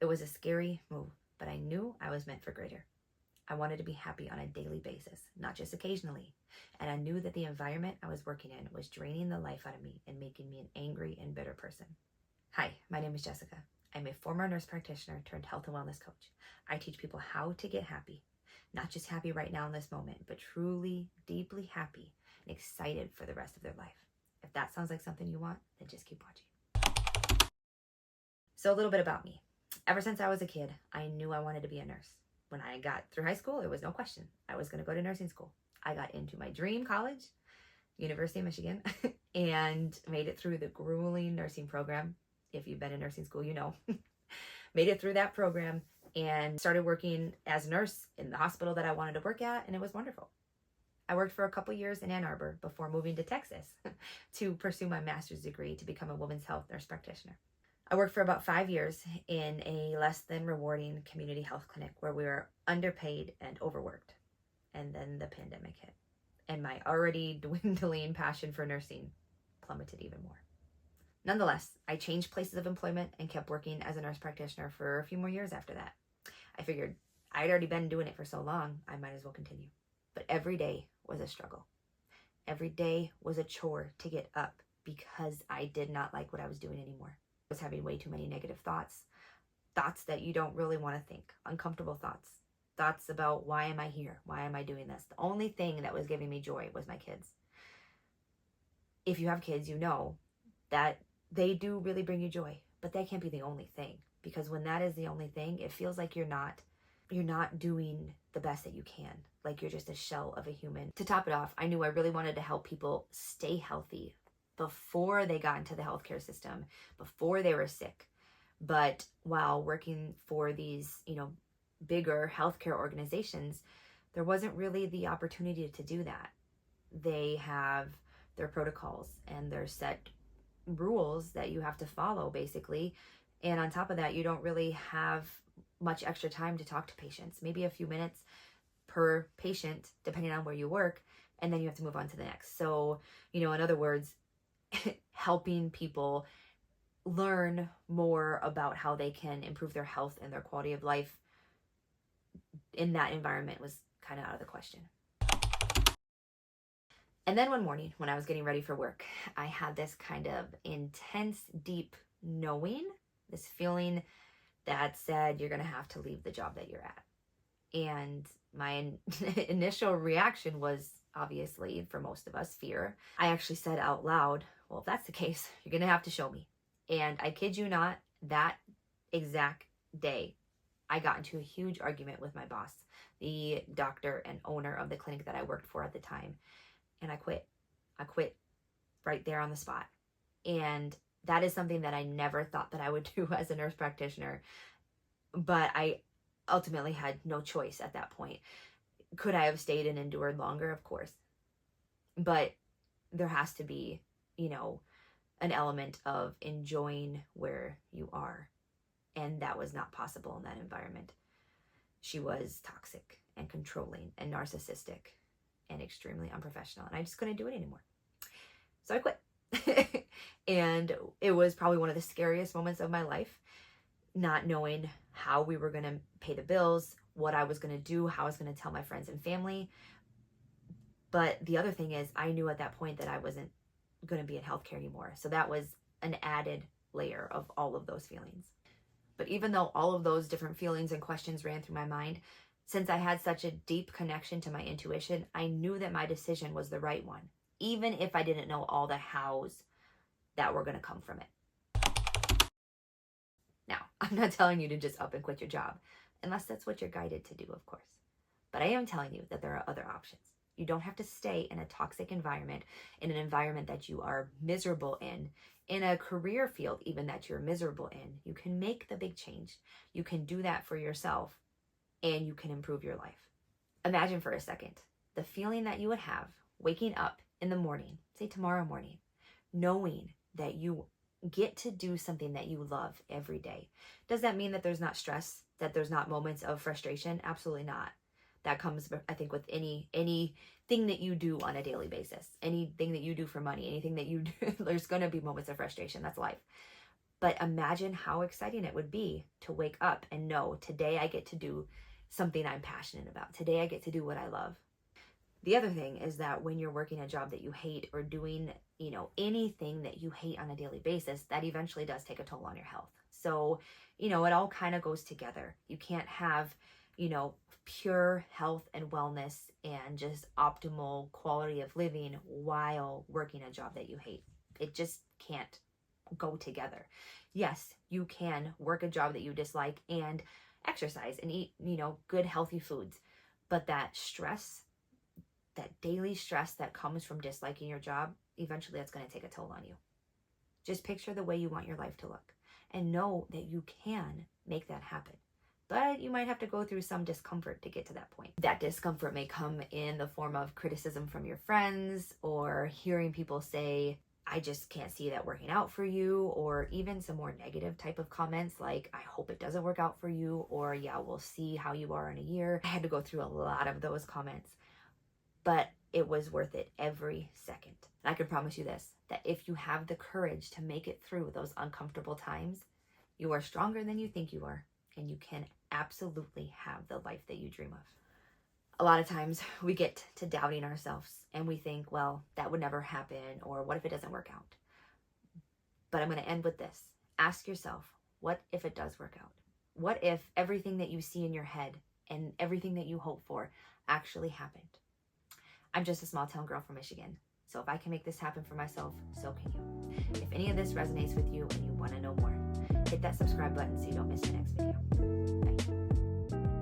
It was a scary move, but I knew I was meant for greater. I wanted to be happy on a daily basis, not just occasionally. And I knew that the environment I was working in was draining the life out of me and making me an angry and bitter person. Hi, my name is Jessica. I'm a former nurse practitioner turned health and wellness coach. I teach people how to get happy, not just happy right now in this moment, but truly, deeply happy and excited for the rest of their life. If that sounds like something you want, then just keep watching. So a little bit about me. Ever since I was a kid, I knew I wanted to be a nurse. When I got through high school, there was no question. I was going to go to nursing school. I got into my dream college, University of Michigan, and made it through the grueling nursing program. If you've been in nursing school, you know. Made it through that program and started working as a nurse in the hospital that I wanted to work at, and it was wonderful. I worked for a couple years in Ann Arbor before moving to Texas to pursue my master's degree to become a women's health nurse practitioner. I worked for about 5 years in a less than rewarding community health clinic where we were underpaid and overworked. And then the pandemic hit, and my already dwindling passion for nursing plummeted even more. Nonetheless, I changed places of employment and kept working as a nurse practitioner for a few more years after that. I figured I'd already been doing it for so long, I might as well continue. But every day was a struggle. Every day was a chore to get up because I did not like what I was doing anymore. I was having way too many negative thoughts that you don't really want to think, uncomfortable thoughts about why am I here? Why am I doing this? The only thing that was giving me joy was my kids. If you have kids, you know that they do really bring you joy, but that can't be the only thing, because when that is the only thing, it feels like you're not doing the best that you can, like you're just a shell of a human. To top it off, I knew I really wanted to help people stay healthy before they got into the healthcare system, before they were sick. But while working for these, bigger healthcare organizations, there wasn't really the opportunity to do that. They have their protocols and their set rules that you have to follow, basically. And on top of that, you don't really have much extra time to talk to patients, maybe a few minutes per patient, depending on where you work, and then you have to move on to the next. So, in other words, helping people learn more about how they can improve their health and their quality of life in that environment was kind of out of the question. And then one morning when I was getting ready for work, I had this kind of intense, deep knowing, this feeling that said, you're going to have to leave the job that you're at. And my initial reaction was, obviously, for most of us, fear. I actually said out loud, well, if that's the case, you're going to have to show me. And I kid you not, that exact day, I got into a huge argument with my boss, the doctor and owner of the clinic that I worked for at the time. And I quit. I quit right there on the spot. And that is something that I never thought that I would do as a nurse practitioner. But I ultimately had no choice at that point. Could I have stayed and endured longer? Of course. But there has to be, an element of enjoying where you are. And that was not possible in that environment. She was toxic and controlling and narcissistic and extremely unprofessional. And I just couldn't do it anymore. So I quit. And it was probably one of the scariest moments of my life, not knowing how we were going to pay the bills, what I was going to do, how I was going to tell my friends and family. But the other thing is, I knew at that point that I wasn't going to be in healthcare anymore. So that was an added layer of all of those feelings. But even though all of those different feelings and questions ran through my mind, since I had such a deep connection to my intuition, I knew that my decision was the right one, even if I didn't know all the hows that were going to come from it. Now, I'm not telling you to just up and quit your job, unless that's what you're guided to do, of course. But I am telling you that there are other options. You don't have to stay in a toxic environment, in an environment that you are miserable in a career field even that you're miserable in. You can make the big change. You can do that for yourself, and you can improve your life. Imagine for a second the feeling that you would have waking up in the morning, say tomorrow morning, knowing that you get to do something that you love every day. Does that mean that there's not stress, that there's not moments of frustration? Absolutely not. That comes, I think, with anything that you do on a daily basis, anything that you do for money, anything that you do, there's going to be moments of frustration. That's life. But imagine how exciting it would be to wake up and know today I get to do something I'm passionate about. Today I get to do what I love. The other thing is that when you're working a job that you hate or doing, anything that you hate on a daily basis, that eventually does take a toll on your health. So, it all kind of goes together. You can't have, pure health and wellness and just optimal quality of living while working a job that you hate. It just can't go together. Yes, you can work a job that you dislike and exercise and eat, good healthy foods. But that stress, that daily stress that comes from disliking your job, eventually that's going to take a toll on you. Just picture the way you want your life to look and know that you can make that happen. But you might have to go through some discomfort to get to that point. That discomfort may come in the form of criticism from your friends or hearing people say, I just can't see that working out for you, or even some more negative type of comments like, I hope it doesn't work out for you, or yeah, we'll see how you are in a year. I had to go through a lot of those comments, but it was worth it every second. And I can promise you this, that if you have the courage to make it through those uncomfortable times, you are stronger than you think you are, and you can absolutely have the life that you dream of. A lot of times we get to doubting ourselves and we think, well, that would never happen, or what if it doesn't work out? But I'm going to end with this. Ask yourself, what if it does work out? What if everything that you see in your head and everything that you hope for actually happened? I'm just a small town girl from Michigan. So if I can make this happen for myself, so can you. If any of this resonates with you and you want to know more, hit that subscribe button so you don't miss the next video. Bye.